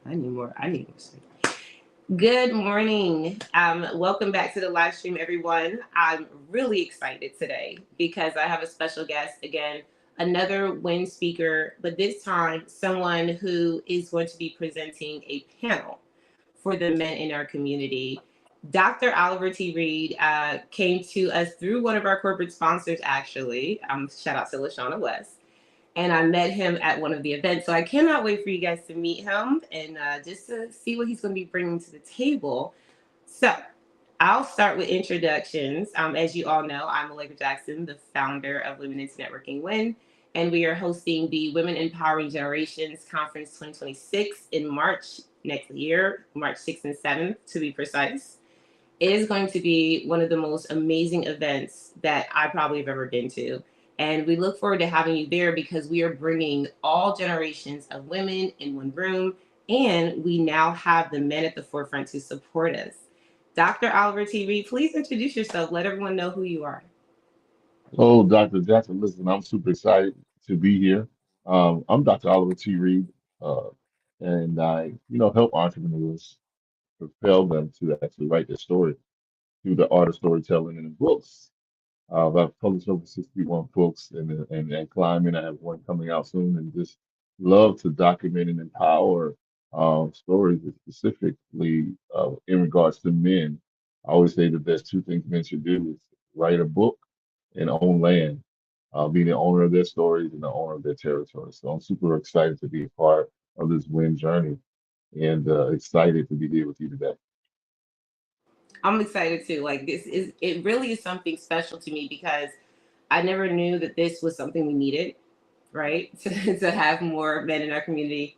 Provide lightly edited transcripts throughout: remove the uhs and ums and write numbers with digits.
I need more sleep. Good morning. Welcome back to the live stream, everyone. I'm really excited today because I have a special guest again, another WIN speaker, but this time someone who is going to be presenting a panel for the men in our community. Dr. Oliver T. Reid came to us through one of our corporate sponsors, actually. Shout out to Lashana West, and I met him at one of the events. So I cannot wait for you guys to meet him and just to see what he's going to be bringing to the table. So I'll start with introductions. As you all know, I'm Allegra Jackson, the founder of Women into Networking WIN, and we are hosting the Women Empowering Generations Conference 2026 in March next year, March 6th and 7th to be precise. It is going to be one of the most amazing events that I probably have ever been to. And we look forward to having you there because we are bringing all generations of women in one room. And we now have the men at the forefront to support us. Dr. Oliver T. Reid, please introduce yourself. Let everyone know who you are. Oh, Dr. Jackson, listen, I'm super excited to be here. I'm Dr. Oliver T. Reed, uh, and I help entrepreneurs propel them to actually write their story through the art of storytelling and in books. I've published over 61 books and climbing. I have one coming out soon, and just love to document and empower stories specifically in regards to men. I always say that there's two things men should do is write a book and own land, being the owner of their stories and the owner of their territory. So I'm super excited to be a part of this win journey and excited to be here with you today. I'm excited too. Like it really is something special to me because I never knew that this was something we needed, right? To have more men in our community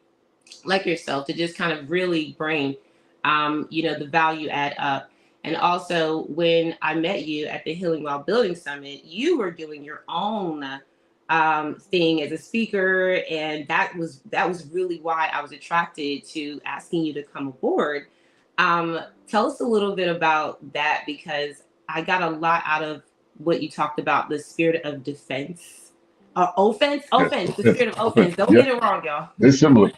like yourself to just kind of really bring the value add up. And also when I met you at the Healing While Building Summit, you were doing your own thing as a speaker, and that was really why I was attracted to asking you to come aboard. Tell us a little bit about that because I got a lot out of what you talked about, the spirit of defense. Yes. Offense, the spirit of offense. Don't Yeah, get it wrong, y'all. they're similar.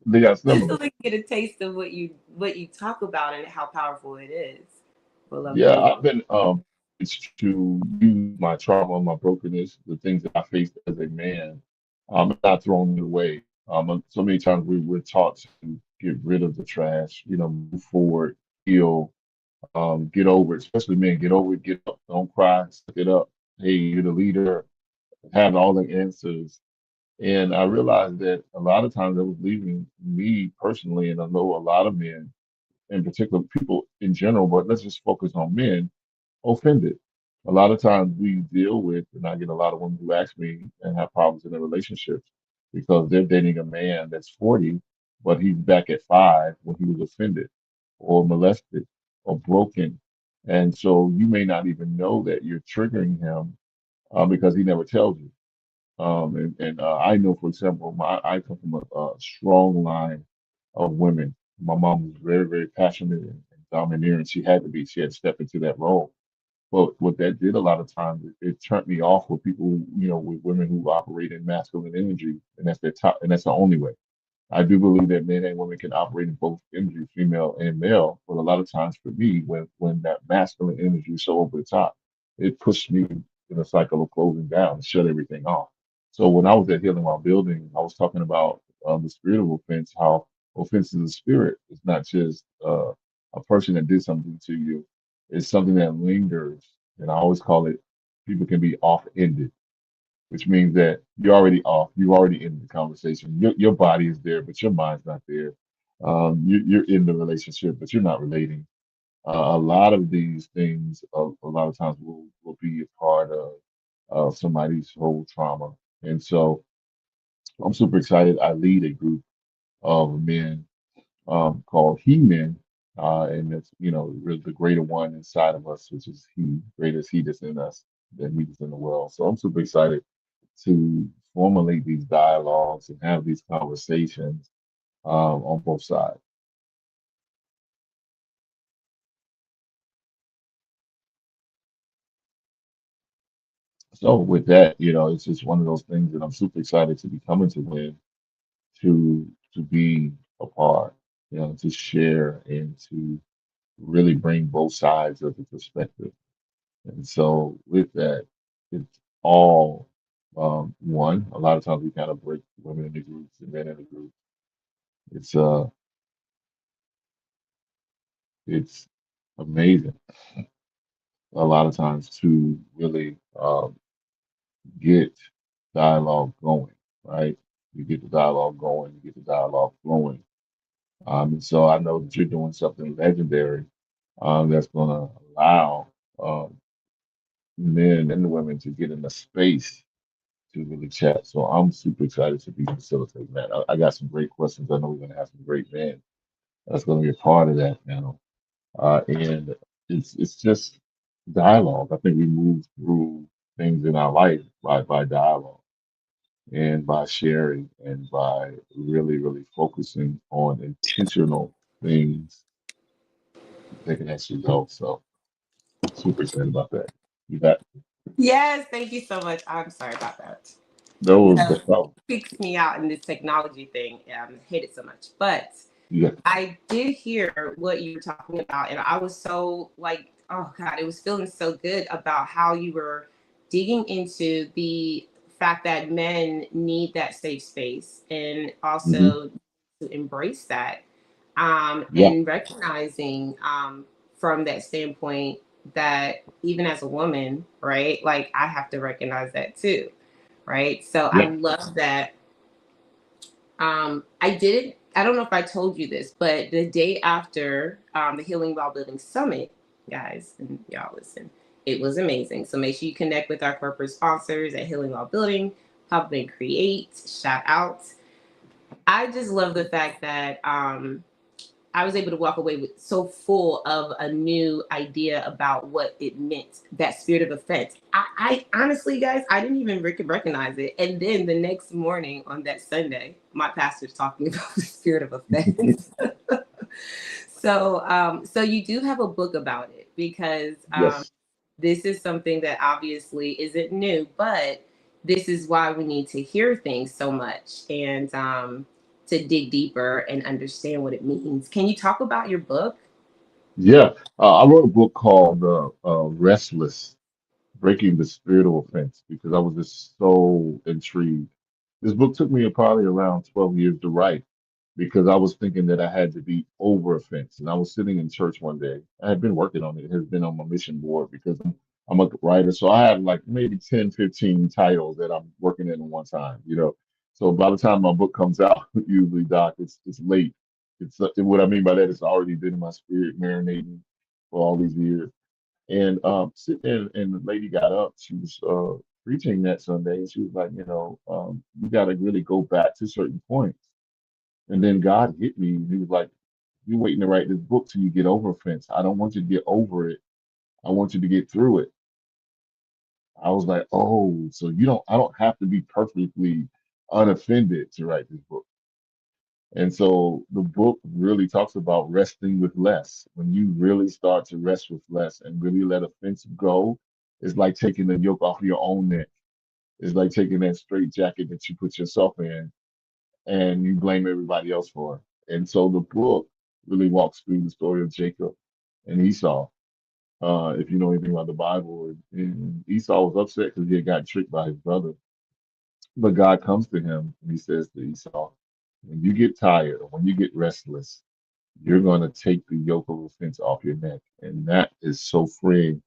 They are Just so similar. we can get a taste of what you talk about and how powerful it is. We'll love to Yeah, hear. I've been it's to use my trauma, my brokenness, the things that I faced as a man, not throwing it away. So many times we're taught to get rid of the trash, move forward, heal, get over it, especially men, get over it, get up, don't cry, suck it up. Hey, you're the leader, have all the answers. And I realized that a lot of times that was leaving me personally, and I know a lot of men, in particular people in general, but let's just focus on men offended. A lot of times we deal with, and I get a lot of women who ask me and have problems in their relationships because they're dating a man that's 40, but he's back at 5 when he was offended or molested or broken. And so you may not even know that you're triggering him because he never tells you. And I know, for example, I come from a strong line of women. My mom was very, very passionate and domineering. She had to be. She had to step into that role. But what that did a lot of times, it turned me off with people, with women who operate in masculine energy, and that's their top, and that's the only way. I do believe that men and women can operate in both energy, female and male. But a lot of times for me, when that masculine energy is so over the top, it pushed me in a cycle of closing down, shut everything off. So when I was at Healing While Building, I was talking about the spirit of offense, how offense is a spirit. It's not just a person that did something to you. It's something that lingers, and I always call it people can be off-ended, which means that you're already off. You already in the conversation. Your body is there, but your mind's not there. You're in the relationship, but you're not relating. A lot of these things, a lot of times, will be a part of somebody's whole trauma. And so I'm super excited. I lead a group of men called He Men. And it's, the greater one inside of us, which is He, greater is He that's in us than He that's in the world. So I'm super excited to formulate these dialogues and have these conversations on both sides. So with that, it's just one of those things that I'm super excited to be coming to win to to be a part, to share and to really bring both sides of the perspective. And so with that, it's all one. A lot of times we kind of break women into groups and men into groups. It's uh it's amazing a lot of times to really get dialogue going, right? You get the dialogue going, you get the dialogue flowing. And so I know that you're doing something legendary that's going to allow um, men and women to get in a space to really chat. So I'm super excited to be facilitating that. I got some great questions. I know we're going to have some great men that's going to be a part of that panel. And it's just dialogue. I think we move through things in our life by dialogue and by sharing and by really, really focusing on intentional things they can actually go. So super excited about that. You got Yes, thank you so much. I'm sorry about that. no So problem. freaks me out in this technology thing. Hate it so much. But You got I did hear what you were talking about, and I was so like, oh God, it was feeling so good about how you were digging into the fact that men need that safe space and hmm also to embrace that, yeah, and recognizing from that standpoint that even as a woman, right, like I have to recognize that too, right? So I yeah, love that. I didn't. I don't know if I told you this, but the day after the Healing While Building Summit, guys, and y'all listen, it was amazing. So make sure you connect with our corporate sponsors at Healing While Building, Pop and Create. Shout out. I just love the fact that I was able to walk away with so full of a new idea about what it meant, that spirit of offense. I honestly, guys, I didn't even recognize it. And then the next morning on that Sunday, my pastor's talking about the spirit of offense. So you do have a book about it because yes, this is something that obviously isn't new, but this is why we need to hear things so much and to dig deeper and understand what it means. Can you talk about your book? yeah. I wrote a book called Restless Breaking the Spirit of Offense because I was just so intrigued. This book took me probably around 12 years to write because I was thinking that I had to be over offense. And I was sitting in church one day. I had been working on it. It has been on my mission board because I'm a writer. So I have like maybe 10, 15 titles that I'm working in at one time. So by the time my book comes out, usually, Doc, it's late. What I mean by that is already been in my spirit marinating for all these years. And sitting there, and the lady got up. She was preaching that Sunday, and she was like, you got to really go back to certain points. And then God hit me. He was like, "You're waiting to write this book till you get over offense. I don't want you to get over it. I want you to get through it." I was like, "Oh, so you don't? I don't have to be perfectly unoffended to write this book." And so the book really talks about resting with less. When you really start to rest with less and really let offense go, it's like taking the yoke off your own neck. It's like taking that straight jacket that you put yourself in and you blame everybody else for it. And so the book really walks through the story of Jacob and Esau. If you know anything about the Bible, and Esau was upset because he had got tricked by his brother. But God comes to him and he says to Esau, when you get tired or when you get restless, you're going to take the yoke of offense off your neck. And that is so freeing,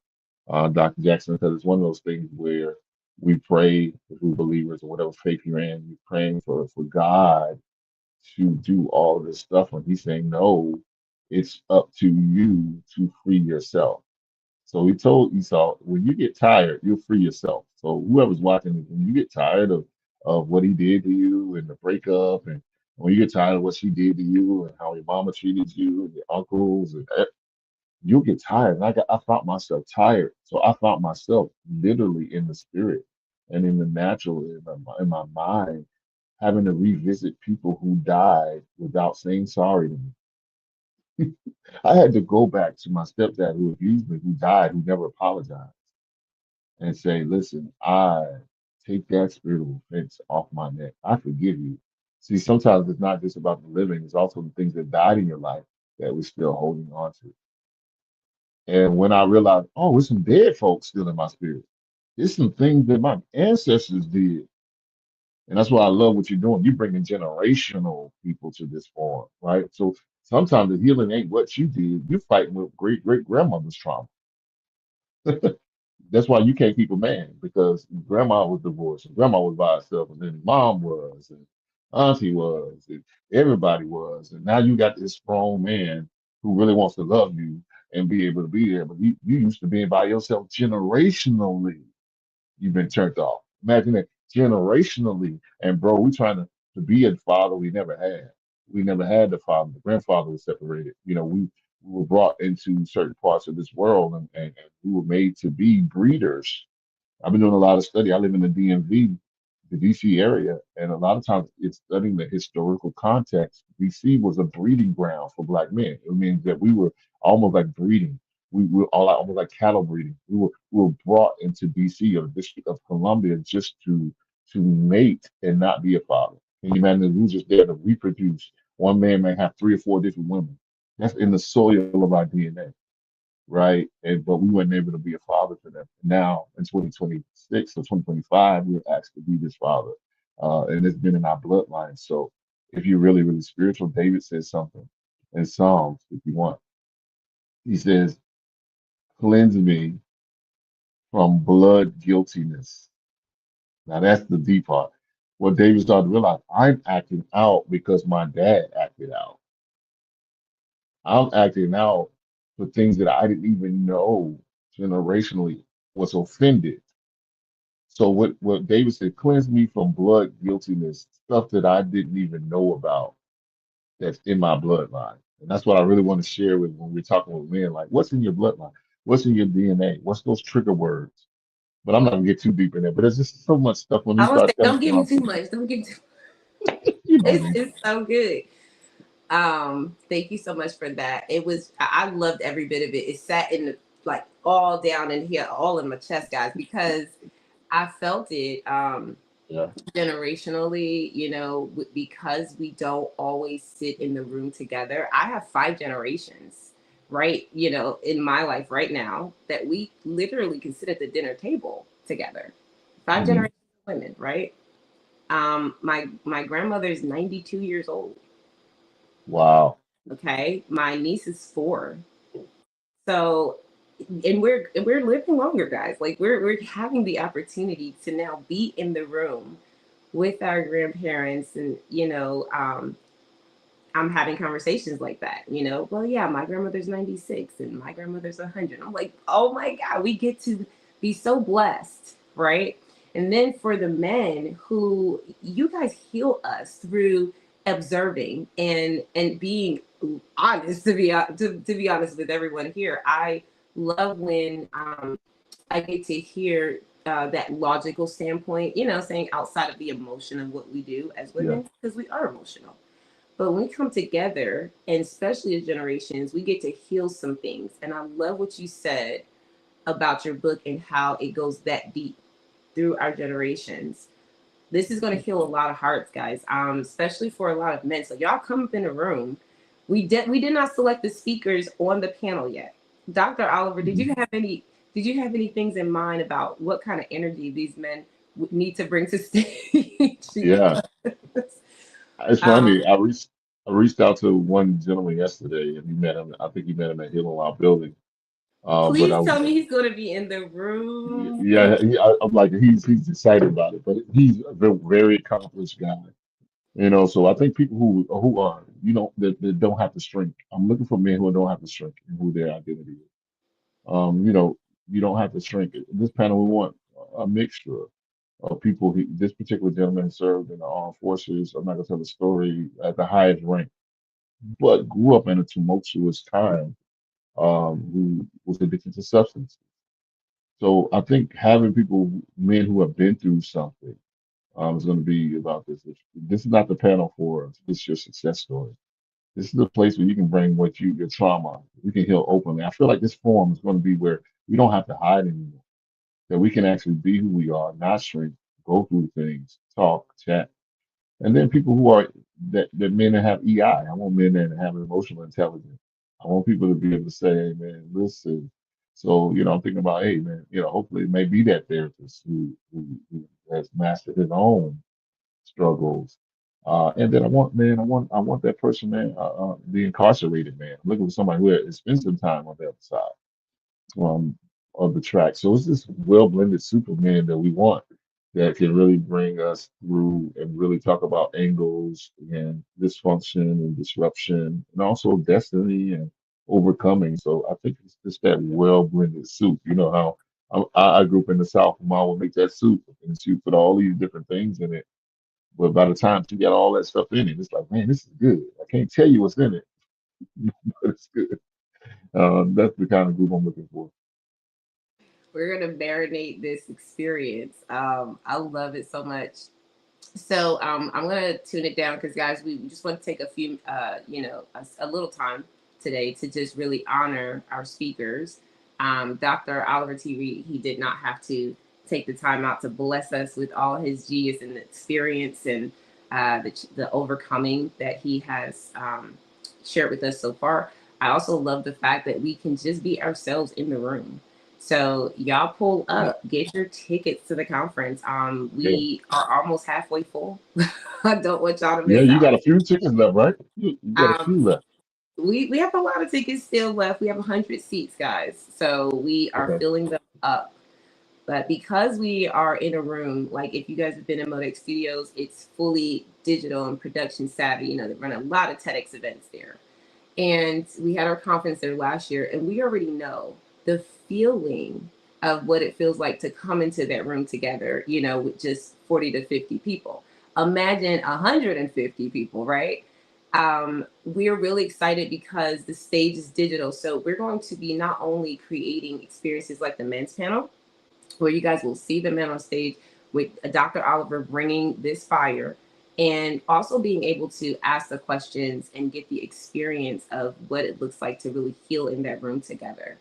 Dr. Jackson, because it's one of those things where we pray, if we're believers or whatever faith you're in, you're praying for God to do all of this stuff when he's saying, no, it's up to you to free yourself. So he told Esau, when you get tired, you'll free yourself. So whoever's watching, when you get tired of what he did to you and the breakup, and when you get tired of what she did to you and how your mama treated you and your uncles, and you'll get tired. And I found myself tired. So I found myself literally in the spirit and in the natural, in my mind, having to revisit people who died without saying sorry to me. I had to go back to my stepdad who abused me, who died, who never apologized, and say, listen, I take that spirit of offense off my neck. I forgive you. See, sometimes it's not just about the living, it's also the things that died in your life that we're still holding on to. And when I realized, oh, there's some dead folks still in my spirit. There's some things that my ancestors did. And that's why I love what you're doing. You're bringing generational people to this form, right? So sometimes the healing ain't what you did. You're fighting with great grandmother's trauma. That's why you can't keep a man because grandma was divorced and grandma was by herself and then mom was and auntie was and everybody was. And now you got this strong man who really wants to love you and be able to be there. But you used to being by yourself generationally. You've been turned off. Imagine that generationally. And bro, we trying to be a father we never had. We never had the father. The grandfather was separated. We were brought into certain parts of this world and we were made to be breeders. I've been doing a lot of study. I live in the DMV, the DC area, and a lot of times it's studying the historical context. DC was a breeding ground for black men. It means that we were almost like breeding. We were all almost like cattle breeding. We were brought into DC or the District of Columbia just to mate and not be a father. Can you imagine we were just there to reproduce? One man may have three or four different women. That's in the soil of our DNA, right? And but we weren't able to be a father to them. Now in 2026 or 2025, we're asked to be this father, and it's been in our bloodline. So if you're really spiritual, David says something in Psalms 51. He says, "Cleanse me from blood guiltiness." Now that's the deep part. What David started to realize, I'm acting out because my dad acted out. I'm acting out for things that I didn't even know generationally was offended. So what David said, cleanse me from blood guiltiness, stuff that I didn't even know about that's in my bloodline. And that's what I really want to share with when we're talking with men, like what's in your bloodline? What's in your DNA? What's those trigger words? But I'm not gonna get too deep in there. But there's just so much stuff when you I want to start say, telling don't people give me how too to, much. Don't give me too. me. It's so good. Thank you so much for that. It was I loved every bit of it. It sat in the like all down in here, all in my chest, guys, because I felt it. Yeah, Generationally, because we don't always sit in the room together. I have 5 generations, right? In my life right now that we literally can sit at the dinner table together. Five hmm, generations of women, right? My grandmother's 92 years old. wow, Okay, my niece is 4. So, and we're living longer, guys. Like we're having the opportunity to now be in the room with our grandparents, and I'm having conversations like that. Well, yeah, my grandmother's 96 and my grandmother's 100. I'm like, oh my god, we get to be so blessed, right? And then for the men who you guys heal us through observing and being honest, to be honest with everyone here. I love when I get to hear that logical standpoint, saying outside of the emotion of what we do as yeah, women, because we are emotional. But when we come together, and especially as generations, we get to heal some things. And I love what you said about your book and how it goes that deep through our generations. This is going to heal a lot of hearts, guys, especially for a lot of men. So y'all come up in a room. We did not select the speakers on the panel yet. Dr. Oliver, did hmm, you have any things in mind about what kind of energy these men would need to bring to stage? yeah. Because, It's um, funny. I reached out to one gentleman yesterday, and he met him. I think he met him at Hill Law Building. But I please tell was, me he's going to be in the room. yeah, I'm like he's excited about it, but he's a very accomplished guy. So I think people who are that don't have to shrink. I'm looking for men who don't have to shrink and who their identity is. You don't have to shrink. This panel we want a mixture of people. This particular gentleman served in the armed forces. I'm not gonna tell the story at the highest rank, but grew up in a tumultuous time. Who was addicted to substance. So I think having men who have been through something, is going to be about this. This is not the panel for this your success story. This is the place where you can bring your trauma. We can heal openly. I feel like this forum is going to be where we don't have to hide anymore. That we can actually be who we are, not shrink, go through things, talk, chat. And then people who are that men that have EI. I want men that have emotional intelligence. I want people to be able to say, hey, man, listen. So, I'm thinking about, hey, man, hopefully it may be that therapist who has mastered his own struggles. And then I want that person, man, the incarcerated man. I'm looking for somebody who has spent some time on the other side um, of the track. So it's this well blended Superman that we want that can really bring us through and really talk about angles and dysfunction and disruption and also destiny and overcoming. So I think it's just that well blended soup. You know how I grew up in the South, mom would make that soup and she put all these different things in it. But by the time she got all that stuff in it, it's like, man, this is good. I can't tell you what's in it, but it's good. That's the kind of group I'm looking for. We're gonna marinate this experience. I love it so much. So I'm gonna tune it down because guys, we just want to take a few, a little time today to just really honor our speakers. Dr. Oliver T. Reed, he did not have to take the time out to bless us with all his genius and experience and the overcoming that he has shared with us so far. I also love the fact that we can just be ourselves in the room. So y'all pull Yeah. up, get your tickets to the conference. Yeah. We are almost halfway full. I don't want y'all to Yeah, miss you got out. a few tickets left, right? You got a Um, few left. we have a lot of tickets still left. We have 100 seats, guys. So we are Okay. filling them up. But because we are in a room, like if you guys have been in Modex Studios, it's fully digital and production savvy. They run a lot of TEDx events there. And we had our conference there last year, and we already know the feeling of what it feels like to come into that room together, with just 40 to 50 people. Imagine 150 people, right? We're really excited because the stage is digital. So we're going to be not only creating experiences like the men's panel, where you guys will see the men on stage with Dr. Oliver bringing this fire and also being able to ask the questions and get the experience of what it looks like to really heal in that room together.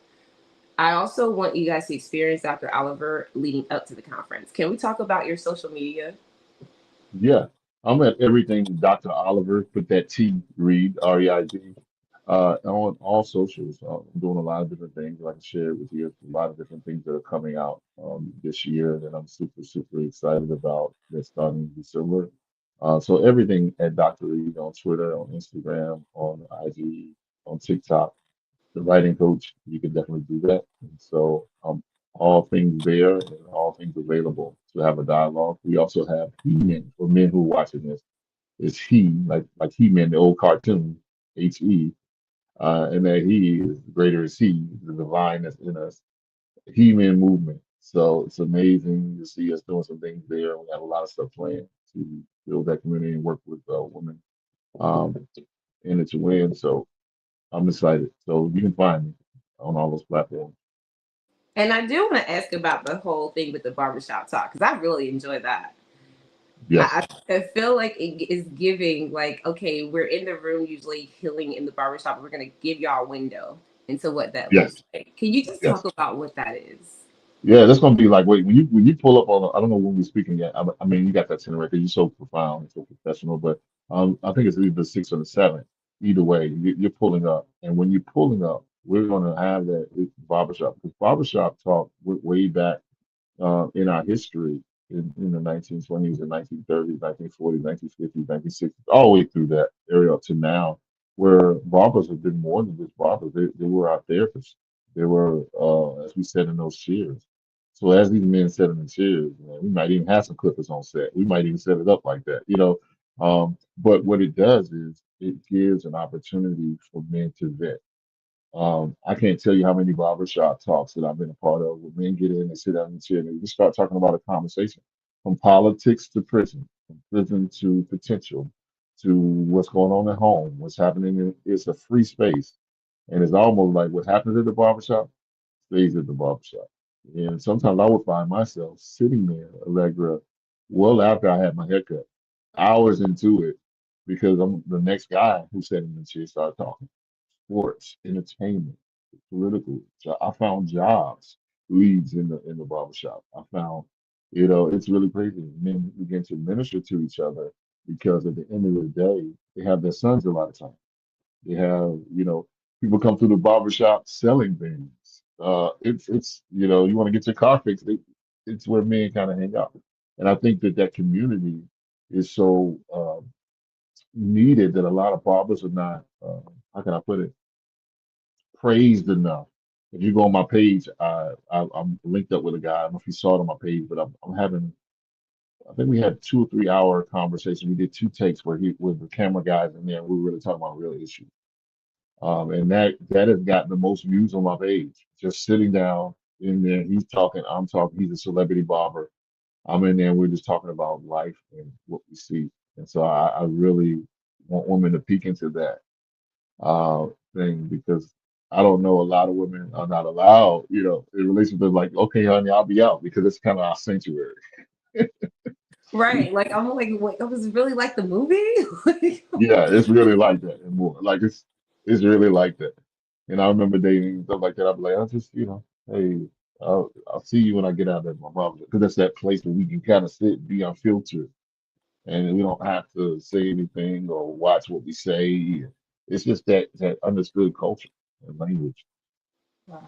I also want you guys to experience Dr. Oliver leading up to the conference. Can we talk about your social media? Yeah. I'm at everything Dr. Oliver, put that T, Reid, Reid, on all socials. I'm doing a lot of different things. Like I shared with you, a lot of different things that are coming out this year that I'm super, super excited about that's starting in December. So everything at Dr. Reid on Twitter, on Instagram, on IG, on TikTok. The writing coach, you can definitely do that. And so all things there and all things available to have a dialogue. We also have He-Man for men who are watching this. It's he, like He-Man, the old cartoon, He, and that he is greater is he, the divine that's in us. He-Man movement. So it's amazing to see us doing some things there. We have a lot of stuff planned to build that community and work with women um, in it to win. So I'm excited. So you can find me on all those platforms. And I do want to ask about the whole thing with the barbershop talk because I really enjoy that. Yes, I feel like it is giving, like, okay, we're in the room usually healing in the barbershop. We're going to give y'all a window into what that looks yes, like. Can you just talk yes. about what that is? Yeah, that's gonna be like wait when you pull up on I don't know when we're speaking yet. I mean you got that itinerary because you're so profound and so professional, but I think it's either the sixth or the seventh. Either way, you're pulling up, and when you're pulling up, we're gonna have that barbershop because barbershop talk way back in our history in the 1920s and 1930s, 1940s, 1950s, 1960s, all the way through that area up to now, where barbers have been more than just barbers. They were our therapists. They were, as we said, in those chairs. So as these men sat in the chairs, man, we might even have some clippers on set. We might even set it up like that. But what it does is it gives an opportunity for men to vet. I can't tell you how many barbershop talks that I've been a part of where men get in and sit down in the chair and they just start talking about a conversation from politics to prison, from prison to potential, to what's going on at home, what's happening. It's a free space. And it's almost like what happens at the barbershop stays at the barbershop. And sometimes I would find myself sitting there, Allegra, well after I had my haircut, hours into it, because I'm the next guy who sat in the chair started talking sports, entertainment, political. I found jobs, leads in the barbershop. I found, it's really crazy. Men begin to minister to each other because at the end of the day, they have their sons a lot of times. They have, people come through the barbershop selling things. It's you want to get your car fixed. It's where men kind of hang out, and I think that that community is so needed that a lot of barbers are not. How can I put it? Praised enough. If you go on my page, I'm linked up with a guy. I don't know if you saw it on my page, but I'm having. I think we had 2 or 3 hour conversation. We did two takes where he with the camera guys in there. We were really talking about real issues. And that has gotten the most views on my page. Just sitting down in there, he's talking, I'm talking. He's a celebrity barber. I'm in there. We're just talking about life and what we see. And so I really want women to peek into that thing because I don't know a lot of women are not allowed, in relationships like, okay, honey, I'll be out because it's kind of our sanctuary. Right. Like I'm like, wait, that was really like the movie? Like, Yeah, it's really like that and more. Like it's really like that. And I remember dating and stuff like that. I'd be like, I'll just, hey, I'll see you when I get out of my mom because that's that place where we can kind of sit, be unfiltered, and we don't have to say anything or watch what we say. It's just that understood culture and language. wow.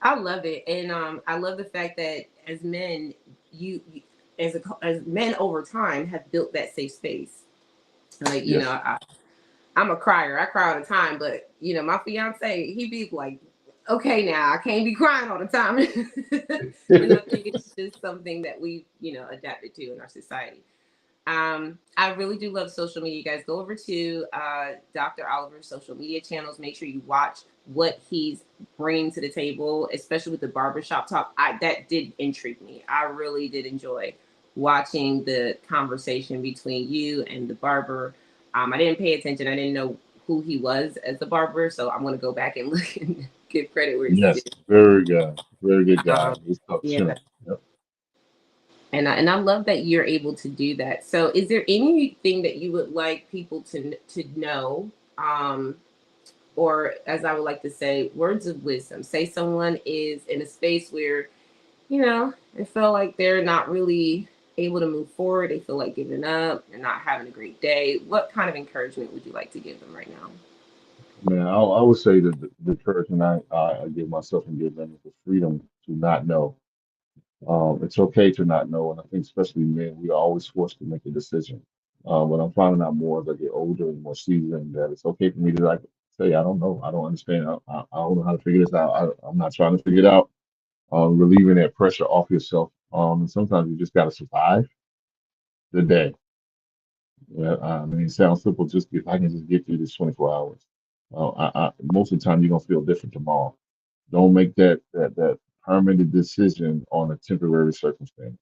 I love it. And I love the fact that as men, as men over time have built that safe space. Like, Yes. I'm a crier. I cry all the time, but my fiance, he be like, okay, now I can't be crying all the time. And I think it's just something that we, adapted to in our society. I really do love social media. You guys go over to Dr. Oliver's social media channels. Make sure you watch what he's bringing to the table, especially with the barbershop talk. That did intrigue me. I really did enjoy watching the conversation between you and the barber. I didn't pay attention. I didn't know who he was as a barber, so I'm going to go back and look and give credit where it's due. Yes. Very good guy. Um, He's tough yeah, simp. Yep. and I love that you're able to do that. So, is there anything that you would like people to know, um, or as I would like to say, words of wisdom? Say someone is in a space where they feel like they're not really able to move forward. They feel like giving up. They're not having a great day. What kind of encouragement would you like to give them right now? Man, I would say that the encouragement I give myself and give them is the freedom to not know. It's okay to not know, and I think especially men, we are always forced to make a decision. But I'm finding out more as I get older and more seasoned that it's okay for me to like say, I don't know, I don't understand, I don't know how to figure this out. I'm not trying to figure it out. Relieving that pressure off yourself. And sometimes you just got to survive the day. Yeah, I mean, it sounds simple. Just if I can just get through this 24 hours, most of the time you're gonna feel different tomorrow. Don't make that permanent decision on a temporary circumstance.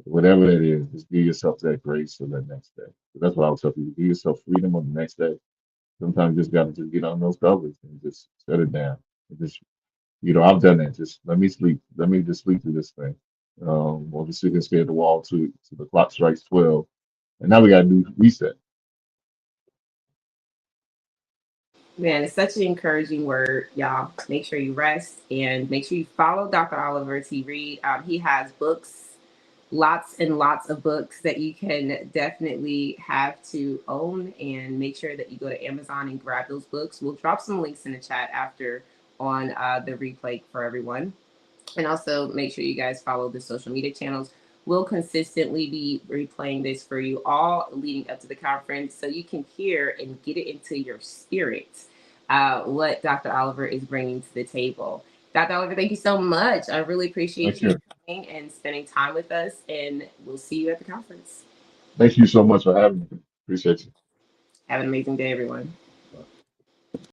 Whatever it is, just give yourself that grace for that next day. So that's what I would tell people. Give yourself freedom on the next day. Sometimes you just got to just get on those covers and just set it down. And just, I've done that. Just let me sleep. Let me just sleep through this thing. Or just sit and stare at the wall to the clock strikes 12. And now we got to do reset. Man, it's such an encouraging word, y'all. Make sure you rest and make sure you follow Dr. Oliver T. Reid. He has books, lots and lots of books that you can definitely have to own, and make sure that you go to Amazon and grab those books. We'll drop some links in the chat after on the replay for everyone. And also make sure you guys follow the social media channels. We'll consistently be replaying this for you all leading up to the conference so you can hear and get it into your spirit what Dr. Oliver is bringing to the table. Dr. Oliver, thank you so much. I really appreciate Thank you you. coming and spending time with us, and we'll see you at the conference. Thank you so much for having me. Appreciate you. Have an amazing day, everyone.